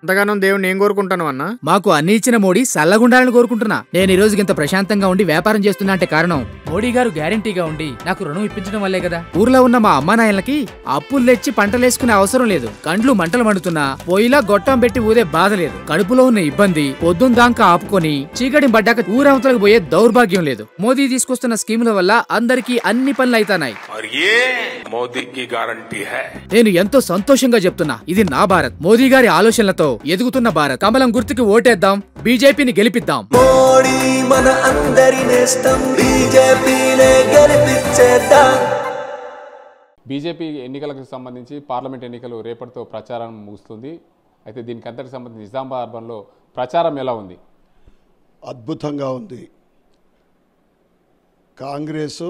అంతగానం దేవుణ్ణి ఏం కోరుకుంటాను అన్న? మాకు అన్ని ఇచ్చిన మోడీ సల్లగుండాలని కోరుకుంటున్నా. నేను ఈ రోజుకి ఇంత ప్రశాంతంగా ఉండి వ్యాపారం చేస్తున్నా అంటే కారణం మోడీ గారు గ్యారంటీగా ఉండి నాకు రుణం ఇప్పించడం వల్లే కదా. ఊర్లో ఉన్న మా అమ్మానాయలకి అప్పులు తెచ్చి పంటలేసుకునే అవసరం లేదు. కండ్లు మంటలు మండుతున్నా పొయ్యిలా గొట్టం పెట్టి ఊదే బాధ లేదు. కడుపులో ఉన్న ఇబ్బంది పొద్దుందాకా ఆపుకొని చీకటి పడ్డాక ఊరవతలకు పోయే దౌర్భాగ్యం లేదు. మోదీ తీసుకొస్తున్న స్కీముల వల్ల అందరికీ అన్ని పనులు అయితానాయి. నేను ఎంతో సంతోషంగా చెప్తున్నా, ఇది నా భారత్. మోదీ గారి ఆలోచనలతో ఎదుగుతున్న భారత్. కమలం గుర్తుకి ఓటేద్దాం, బీజేపీని గెలిపిద్దాం. మోడీ మన అందరి నేస్తం, బీజేపీనే గెలిపించేద్దాం. బీజేపీ ఎన్నికలకు సంబంధించి పార్లమెంట్ ఎన్నికలు రేపటితో ప్రచారం ముగుస్తుంది. అయితే దీనికి అంతటికి సంబంధించి నిజామాబాద్ అర్బన్లో ప్రచారం ఎలా ఉంది? అద్భుతంగా ఉంది. కాంగ్రెసు,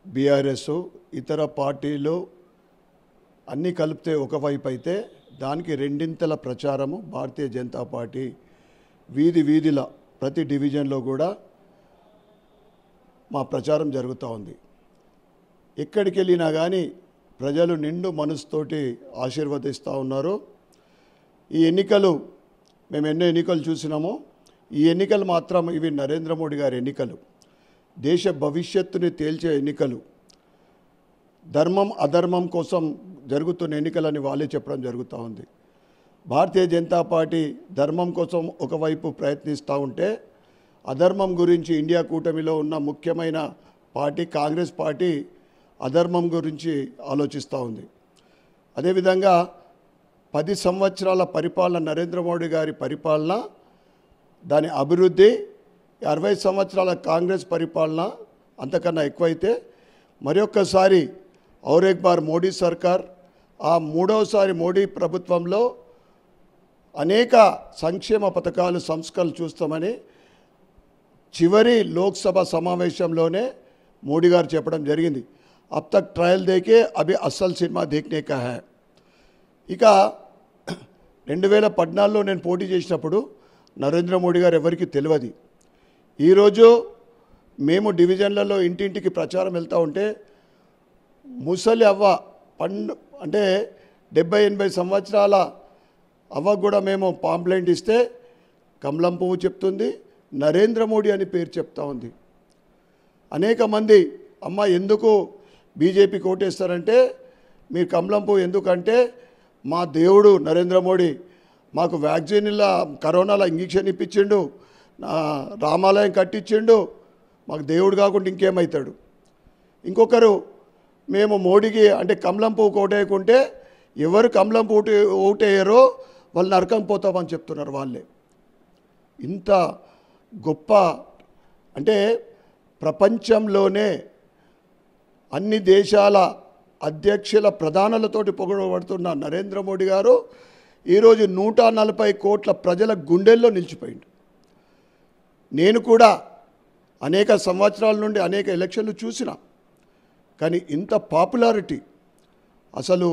బీఆర్ఎస్, ఇతర పార్టీలు అన్నీ కలిపితే ఒకవైపు అయితే దానికి రెండింతల ప్రచారము భారతీయ జనతా పార్టీ వీధిల ప్రతి డివిజన్లో కూడా మా ప్రచారం జరుగుతూ ఉంది. ఎక్కడికి వెళ్ళినా కానీ ప్రజలు నిండు మనసుతోటి ఆశీర్వదిస్తూ ఉన్నారు. ఈ ఎన్నికలు మేము ఎన్నో ఎన్నికలు చూసినామో, ఈ ఎన్నికలు మాత్రం ఇవి నరేంద్ర మోడీ గారి ఎన్నికలు, దేశ భవిష్యత్తుని తేల్చే ఎన్నికలు, ధర్మం అధర్మం కోసం జరుగుతున్న ఎన్నికలని వాళ్ళే చెప్పడం జరుగుతూ ఉంది. భారతీయ జనతా పార్టీ ధర్మం కోసం ఒకవైపు ప్రయత్నిస్తూ ఉంటే, అధర్మం గురించి ఇండియా కూటమిలో ఉన్న ముఖ్యమైన పార్టీ కాంగ్రెస్ పార్టీ అధర్మం గురించి ఆలోచిస్తూ ఉంది. అదేవిధంగా 10 సంవత్సరాల పరిపాలన నరేంద్ర మోడీ గారి పరిపాలన, దాని అభివృద్ధి, 60 సంవత్సరాల కాంగ్రెస్ పరిపాలన అంతకన్నా ఎక్కువైతే మరొక్కసారి ఔర్ ఏక్ బార్ మోడీ సర్కార్, ఆ మూడవసారి మోడీ ప్రభుత్వంలో అనేక సంక్షేమ పథకాలు సంస్కరణలు చూస్తామని చివరి లోక్సభ సమావేశంలోనే మోడీ గారు చెప్పడం జరిగింది. అబ్ తక్ ట్రయల్ దేకే అభి అస్సల్ సినిమా దేఖ్నే కా హై. ఇక 2014లో నేను పోటీ చేసినప్పుడు నరేంద్ర మోడీ గారు ఎవరికి తెలియదు. ఈరోజు మేము డివిజన్లలో ఇంటింటికి ప్రచారం వెళ్తూ ఉంటే ముసలి అవ్వ అంటే 70-80 సంవత్సరాల అవ్వ కూడా మేము పాంప్లెంట్ ఇస్తే కమలం పువ్వు చెప్తుంది, నరేంద్ర మోడీ అని పేరు చెప్తా ఉంది. అనేక మంది అమ్మ ఎందుకు బీజేపీకి ఓటేస్తారంటే, మీరు కమలం పువ్వు ఎందుకంటే మా దేవుడు నరేంద్ర మోడీ మాకు వ్యాక్సిన్ల కరోనాలో ఇంజక్షన్ ఇప్పించిండు, రామాలయం కట్టించిండు, మాకు దేవుడు కాకుండా ఇంకేమవుతాడు. ఇంకొకరు మేము మోడీకి అంటే కమలం పువ్వు ఓటేయకుంటే ఎవరు కమలం పువ్వు ఓటేయరో వాళ్ళు నరకం పోతామని చెప్తున్నారు వాళ్ళే. ఇంత గొప్ప అంటే ప్రపంచంలోనే అన్ని దేశాల అధ్యక్షుల ప్రధానులతోటి పొగడబడుతున్న నరేంద్ర మోడీ గారు ఈరోజు 140 కోట్ల ప్రజల గుండెల్లో నిలిచిపోయింది. నేను కూడా అనేక సంవత్సరాల నుండి అనేక ఎలక్షన్లు చూసిన, కానీ ఇంత పాపులారిటీ అసలు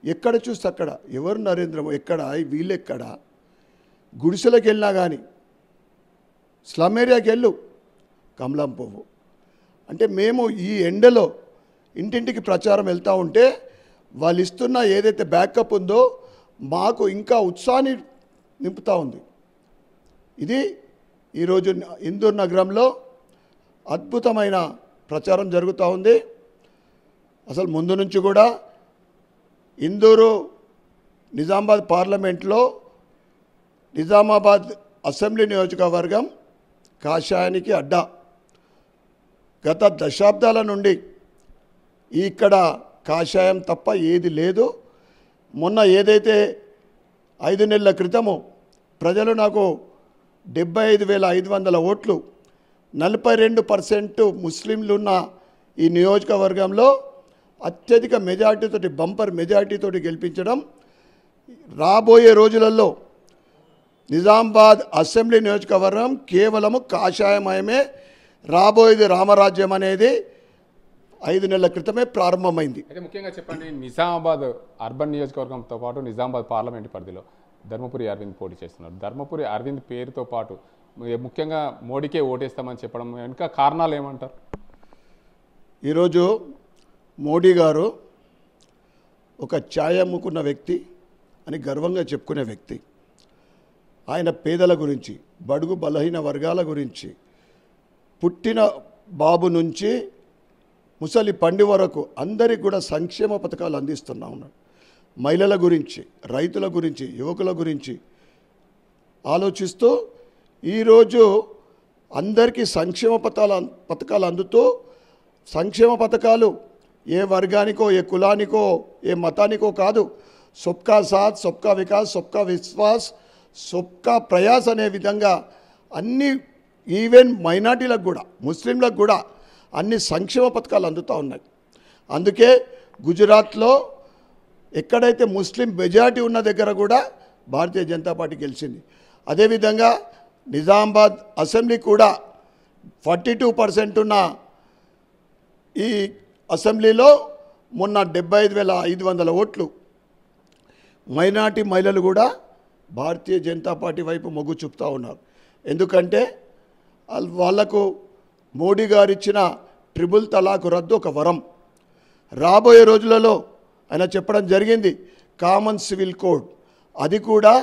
ఎక్కడ చూస్తే అక్కడ ఎవరు నరేంద్ర మోడీ ఎక్కడ, వీళ్ళెక్కడ, గుడిసెలకు వెళ్ళినా కానీ స్లమ్ ఏరియాకి వెళ్ళు కమలం పువ్వు అంటే మేము ఈ ఎండలో ఇంటింటికి ప్రచారం వెళ్తూ ఉంటే వాళ్ళు ఇస్తున్న ఏదైతే బ్యాకప్ ఉందో మాకు ఇంకా ఉత్సాహాన్ని నింపుతూ ఉంది. ఇది ఈరోజు ఇందూర్ నగరంలో అద్భుతమైన ప్రచారం జరుగుతూ ఉంది. అసలు ముందు నుంచి కూడా ఇందూరు నిజామాబాద్ పార్లమెంట్లో నిజామాబాద్ అసెంబ్లీ నియోజకవర్గం కాషాయానికి అడ్డా. గత దశాబ్దాల నుండి ఇక్కడ కాషాయం తప్ప ఏది లేదు. మొన్న ఏదైతే 5 నెలల క్రితము ప్రజలు నాకు 75,500 ఓట్లు, 42% ముస్లింలు ఉన్న ఈ నియోజకవర్గంలో అత్యధిక మెజార్టీతోటి బంపర్ మెజార్టీతోటి గెలిపించడం, రాబోయే రోజులలో నిజామాబాద్ అసెంబ్లీ నియోజకవర్గం కేవలము కాషాయమయమే, రాబోయేది రామరాజ్యం అనేది 5 నెలల క్రితమే ప్రారంభమైంది. అయితే ముఖ్యంగా చెప్పండి, నిజామాబాద్ అర్బన్ నియోజకవర్గంతో పాటు నిజామాబాద్ పార్లమెంటు పరిధిలో ధర్మపురి అరవింద్ పోటీ చేస్తున్నారు. ధర్మపురి అరవింద్ పేరుతో పాటు ముఖ్యంగా మోడీకే ఓటేస్తామని చెప్పడం వెనుక కారణాలు ఏమంటారు? ఈరోజు మోడీ గారు ఒక ఛాయ్ అమ్ముకున్న వ్యక్తి, అని గర్వంగా చెప్పుకునే వ్యక్తి. ఆయన పేదల గురించి, బడుగు బలహీన వర్గాల గురించి, పుట్టిన బాబు నుంచి ముసలి పండి వరకు అందరికీ కూడా సంక్షేమ పథకాలు అందిస్తున్నా ఉన్నాడు. మహిళల గురించి, రైతుల గురించి, యువకుల గురించి ఆలోచిస్తూ ఈరోజు అందరికీ సంక్షేమ పథకాలు అందుతూ, సంక్షేమ పథకాలు ఏ వర్గానికో, ఏ కులానికో, ఏ మతానికో కాదు, సబ్కా సాత్, సబ్కా వికాస్, సబ్కా విశ్వాస్, సబ్కా ప్రయాస్ అనే విధంగా అన్ని, ఈవెన్ మైనార్టీలకు కూడా, ముస్లింలకు కూడా అన్ని సంక్షేమ పథకాలు అందుతూ ఉన్నాయి. అందుకే గుజరాత్లో ఎక్కడైతే ముస్లిం మెజారిటీ ఉన్న దగ్గర కూడా భారతీయ జనతా పార్టీ గెలిచింది. అదేవిధంగా నిజామాబాద్ అసెంబ్లీ కూడా 42% ఉన్న ఈ అసెంబ్లీలో మొన్న 75,500 ఓట్లు మైనార్టీ మహిళలు కూడా భారతీయ జనతా పార్టీ వైపు మొగ్గు చూపుతూ ఉన్నారు. ఎందుకంటే వాళ్లకు మోడీ గారు ఇచ్చిన ట్రిపుల్ తలాక్ రద్దు ఒక వరం. రాబోయే రోజులలో ఆయన చెప్పడం జరిగింది కామన్ సివిల్ కోడ్, అది కూడా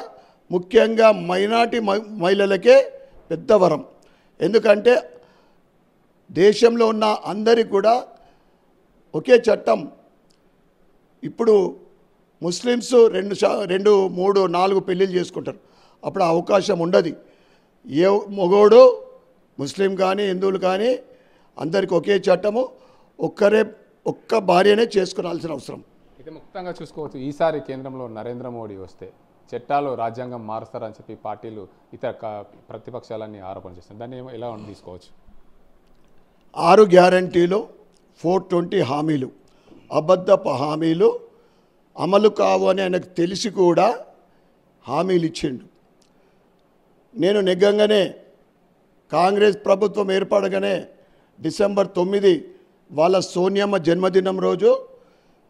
ముఖ్యంగా మైనార్టీ మహిళలకే పెద్ద వరం. ఎందుకంటే దేశంలో ఉన్న అందరికీ కూడా ఒకే చట్టం. ఇప్పుడు ముస్లిమ్స్ 2, 3, 4 పెళ్ళిళ్ళు చేసుకుంటారు. అప్పుడు అవకాశం ఉండదు. ఏ మగోడు ముస్లిం కానీ హిందువులు కానీ అందరికీ ఒకే చట్టము, ఒక్క భార్యనే చేసుకోవాల్సిన అవసరం. అయితే ముఖ్యంగా చూసుకోవచ్చు, ఈసారి కేంద్రంలో నరేంద్ర మోడీ వస్తే చట్టాలు రాజ్యాంగం మారుస్తారని చెప్పి పార్టీలు, ఇతర ప్రతిపక్షాలన్నీ ఆరోపణ చేస్తారు. దాన్ని ఎలా తీసుకోవచ్చు? 6 గ్యారంటీలు, 420 హామీలు, అబద్ధపు హామీలు అమలు కావు అని ఆయనకు తెలిసి కూడా హామీలు ఇచ్చిండు. నేను నిజంగానే కాంగ్రెస్ ప్రభుత్వం ఏర్పడగానే డిసెంబర్ 9 వాళ్ళ సోనియమ్మ జన్మదినం రోజు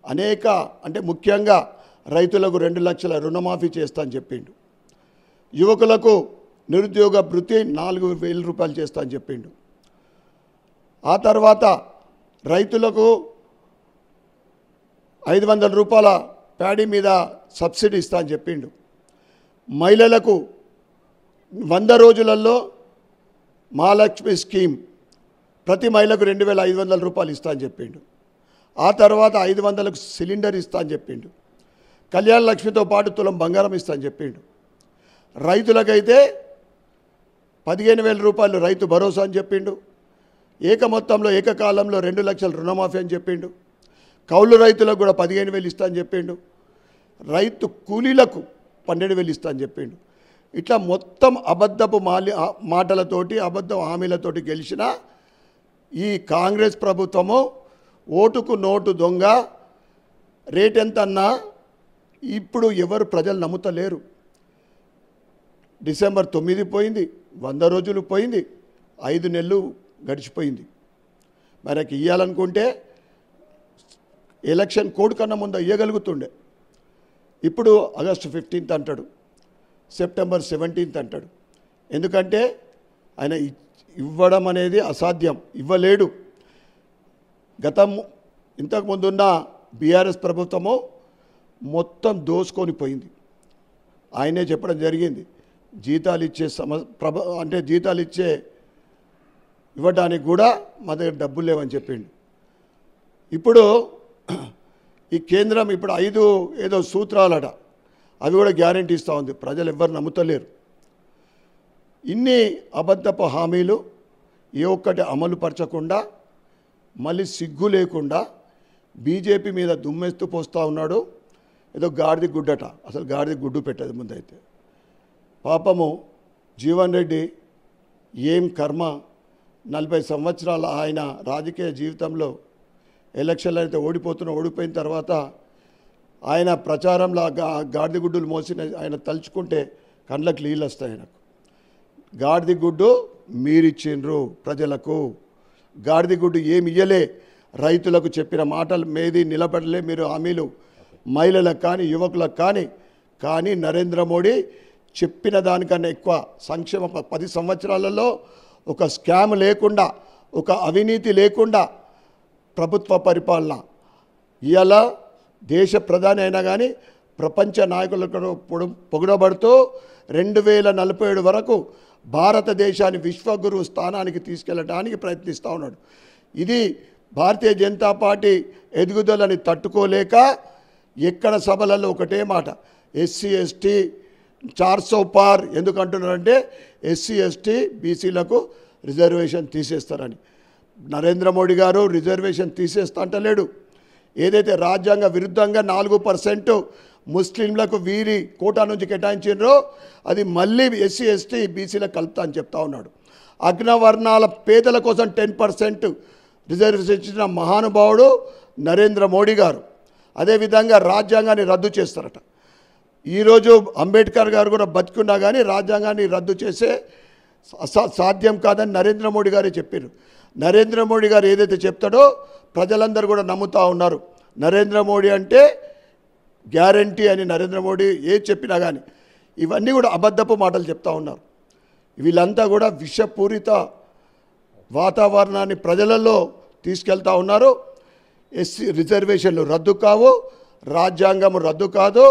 అంటే ముఖ్యంగా రైతులకు 2 లక్షల రుణమాఫీ చేస్తా అని చెప్పిండు. యువకులకు నిరుద్యోగ భృతి 4,000 రూపాయలు చేస్తా అని చెప్పిండు. ఆ తర్వాత రైతులకు 500 రూపాయల ప్యాడీ మీద సబ్సిడీ ఇస్తా అని చెప్పిండు. మహిళలకు 100 రోజులలో మహాలక్ష్మి స్కీమ్ ప్రతి మహిళకు 2,500 రూపాయలు ఇస్తా అని చెప్పిండు. ఆ తర్వాత 500లకు సిలిండర్ ఇస్తా అని చెప్పిండు. కళ్యాణ లక్ష్మితో పాటు తులం బంగారం ఇస్తా అని చెప్పిండు. రైతులకైతే 15,000 రూపాయలు రైతు భరోసా అని చెప్పిండు. మొత్తంలో ఏకకాలంలో 2 లక్షల రుణమాఫీ అని చెప్పిండు. కౌలు రైతులకు కూడా 15,000 ఇస్తా అని చెప్పిండు. రైతు కూలీలకు 12,000 ఇస్తా అని చెప్పిండు. ఇట్లా మొత్తం అబద్ధపు మాటలతోటి, అబద్ధం హామీలతోటి గెలిచిన ఈ కాంగ్రెస్ ప్రభుత్వము ఓటుకు నోటు దొంగ, రేట్ ఎంత అన్నా ఇప్పుడు ఎవరు ప్రజలు నమ్ముతలేరు. డిసెంబర్ 9 పోయింది, 100 రోజులు పోయింది, 5 నెలలు గడిచిపోయింది. మనకి ఇవ్వాలనుకుంటే ఎలక్షన్ కోడ్ కన్నా ముందు ఇవ్వగలుగుతుండే. ఇప్పుడు ఆగస్టు 15 అంటాడు, సెప్టెంబర్ 17 అంటాడు. ఎందుకంటే ఆయన ఇవ్వడం అనేది అసాధ్యం, ఇవ్వలేడు. ఇంతకుముందున్న బీఆర్ఎస్ ప్రభుత్వము మొత్తం దోసుకొని పోయింది. ఆయనే చెప్పడం జరిగింది, జీతాలు ఇచ్చే జీతాలు ఇవ్వడానికి కూడా మా దగ్గర డబ్బులు లేవని చెప్పిండు. ఇప్పుడు ఈ కేంద్రం ఇప్పుడు 5 ఏదో సూత్రాలట, అవి కూడా గ్యారంటీ ఇస్తూ ఉంది. ప్రజలు ఎవ్వరు నమ్ముతలేరు. ఇన్ని అబద్ధపు హామీలు ఏ ఒక్కటి అమలు పరచకుండా, మళ్ళీ సిగ్గు లేకుండా బీజేపీ మీద దుమ్మెస్తూ పోస్తూ ఉన్నాడు. ఏదో గాడిద గుడ్డట, అసలు గాడిద గుడ్డు పెట్టదు ముందైతే. పాపము జీవన్ రెడ్డి ఏం కర్మ, 40 సంవత్సరాల ఆయన రాజకీయ జీవితంలో ఎలక్షన్లు అయితే ఓడిపోయిన తర్వాత ఆయన ప్రచారంలో గాడిద గుడ్డులు మోసిన ఆయన తలుచుకుంటే కండ్లకు నీళ్ళు వస్తాయి. ఆయనకు గాడిద గుడ్డు మీరిచ్చిండ్రు ప్రజలకు. గాడిద గుడ్డు ఏమి ఇయ్యలే, రైతులకు చెప్పిన మాటలు మేది నిలబడలే మీరు హామీలు, మహిళలకు కానీ యువకులకు కానీ నరేంద్ర మోడీ చెప్పిన దానికన్నా ఎక్కువ సంక్షేమ 10 సంవత్సరాలలో ఒక స్కామ్ లేకుండా, ఒక అవినీతి లేకుండా ప్రభుత్వ పరిపాలన. ఇవాళ దేశ ప్రధాని అయినా కానీ ప్రపంచ నాయకులకు పొగడబడుతూ 2047 వరకు భారతదేశాన్ని విశ్వగురు స్థానానికి తీసుకెళ్ళడానికి ప్రయత్నిస్తూ ఉన్నాడు. ఇది భారతీయ జనతా పార్టీ ఎదుగుదలని తట్టుకోలేక ఎక్కడ సభలలో ఒకటే మాట, ఎస్సీ ఎస్టీ 400 పార్. ఎందుకు అంటున్నారంటే ఎస్సీ ఎస్టీ బీసీలకు రిజర్వేషన్ తీసేస్తారని. నరేంద్ర మోడీ గారు రిజర్వేషన్ తీసేస్తా అంటలేడు. ఏదైతే రాజ్యాంగ విరుద్ధంగా 4% ముస్లింలకు వీరి కోటా నుంచి కేటాయించారో అది మళ్ళీ ఎస్సీ ఎస్టీ బీసీలకు కలుపుతా అని చెప్తా ఉన్నాడు. అగ్రవర్ణాల పేదల కోసం 10% రిజర్వేషన్ ఇచ్చిన మహానుభావుడు నరేంద్ర మోడీ గారు. అదేవిధంగా రాజ్యాంగాన్ని రద్దు చేస్తారట. ఈరోజు అంబేద్కర్ గారు కూడా బతికున్నా కానీ రాజ్యాంగాన్ని రద్దు చేసే సాధ్యం కాదని నరేంద్ర మోడీ గారే చెప్పారు. నరేంద్ర మోడీ గారు ఏదైతే చెప్తాడో ప్రజలందరూ కూడా నమ్ముతూ ఉన్నారు. నరేంద్ర మోడీ అంటే గ్యారంటీ అని నరేంద్ర మోడీ ఏది చెప్పినా కానీ ఇవన్నీ కూడా అబద్ధపు మాటలు చెప్తా ఉన్నారు. వీళ్ళంతా కూడా విషపూరిత వాతావరణాన్ని ప్రజలలో తీసుకెళ్తా ఉన్నారు. ఎస్సీ రిజర్వేషన్లు రద్దు కావు, రాజ్యాంగం రద్దు కాదు,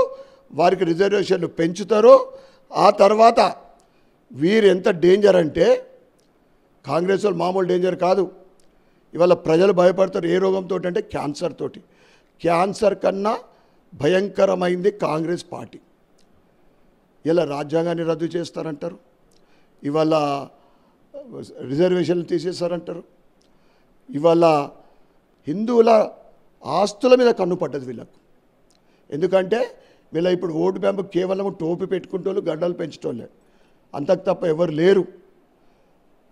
వారికి రిజర్వేషన్లు పెంచుతారు. ఆ తర్వాత వీరు ఎంత డేంజర్ అంటే కాంగ్రెస్ వాళ్ళు మామూలు డేంజర్ కాదు. ఇవాళ ప్రజలు భయపడతారు ఏ రోగంతో అంటే క్యాన్సర్ తోటి. క్యాన్సర్ కన్నా భయంకరమైంది కాంగ్రెస్ పార్టీ. ఇలా రాజ్యాంగాన్ని రద్దు చేస్తారంటారు, ఇవాళ రిజర్వేషన్లు తీసేస్తారంటారు, ఇవాళ హిందువుల ఆస్తుల మీద కన్ను పడ్డది వీళ్ళకు. ఎందుకంటే వీళ్ళ ఇప్పుడు ఓటు బ్యాంకు కేవలం టోపీ పెట్టుకుంటోళ్ళు గడ్డలు పెంచటోళ్ళే, అంతకు తప్ప ఎవరు లేరు.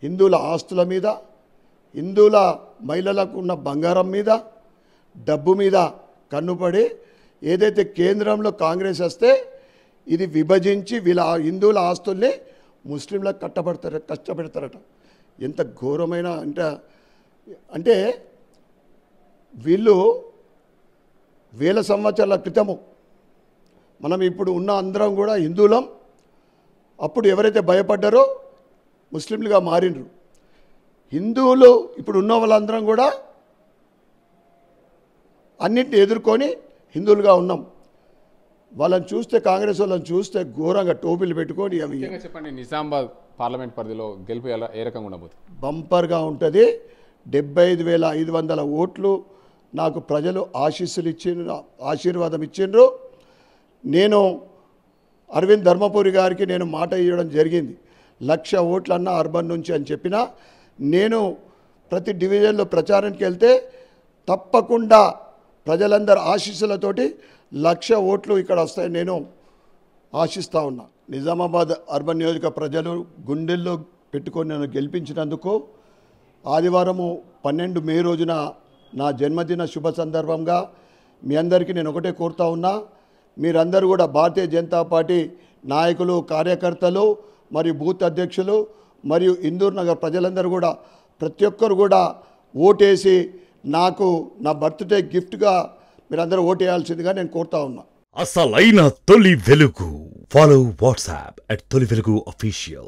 హిందువుల ఆస్తుల మీద, హిందువుల మహిళలకు ఉన్న బంగారం మీద, డబ్బు మీద కన్నుపడి ఏదైతే కేంద్రంలో కాంగ్రెస్ వస్తే ఇది విభజించి వీళ్ళ హిందువుల ఆస్తుల్ని ముస్లింలకు కష్టపెడతారట. ఎంత ఘోరమైన అంటే వీళ్ళు వేల సంవత్సరాల క్రితము మనం ఇప్పుడు ఉన్న అందరం కూడా హిందువులం. అప్పుడు ఎవరైతే భయపడ్డారో ముస్లింలుగా మారినరు. హిందువులు ఇప్పుడు ఉన్న వాళ్ళందరం కూడా అన్నింటిని ఎదుర్కొని హిందువులుగా ఉన్నాం. వాళ్ళని చూస్తే కాంగ్రెస్ వాళ్ళని చూస్తే ఘోరంగా టోపీలు పెట్టుకొని అవి. చెప్పండి, నిజామాబాద్ పార్లమెంట్ పరిధిలో గెలుపు ఎలా ఏ రకంగా ఉండబోతుంది? బంపర్గా ఉంటుంది. 75,500 ఓట్లు నాకు ప్రజలు ఆశీర్వాదం ఇచ్చిండ్రు. నేను అరవింద్ ధర్మపురి గారికి నేను మాట ఇవ్వడం జరిగింది, 1,00,000 ఓట్లన్నా అర్బన్ నుంచి అని చెప్పిన. నేను ప్రతి డివిజన్లో ప్రచారానికి వెళ్తే తప్పకుండా ప్రజలందరూ ఆశీస్సులతోటి 1,00,000 ఓట్లు ఇక్కడ వస్తాయని నేను ఆశిస్తూ ఉన్నా. నిజామాబాద్ అర్బన్ నియోజక ప్రజలు గుండెల్లో పెట్టుకొని నన్ను గెలిపించినందుకు ఆదివారము 12 మే రోజున నా జన్మదిన శుభ సందర్భంగా మీ అందరికీ నేను ఒకటే కోరుతా ఉన్నా, మీరందరూ కూడా భారతీయ జనతా పార్టీ నాయకులు, కార్యకర్తలు మరియు బూత్ అధ్యక్షులు మరియు ఇందూర్ నగర్ ప్రజలందరూ కూడా ప్రతి ఒక్కరు కూడా ఓటేసి నాకు నా బర్త్డే గిఫ్ట్గా మీరందరూ ఓటేయాల్సిందిగా నేను కోరుతా ఉన్నా. అసలైన తొలి వెలుగు. ఫాలో వాట్సాప్ @తొలి వెలుగు official.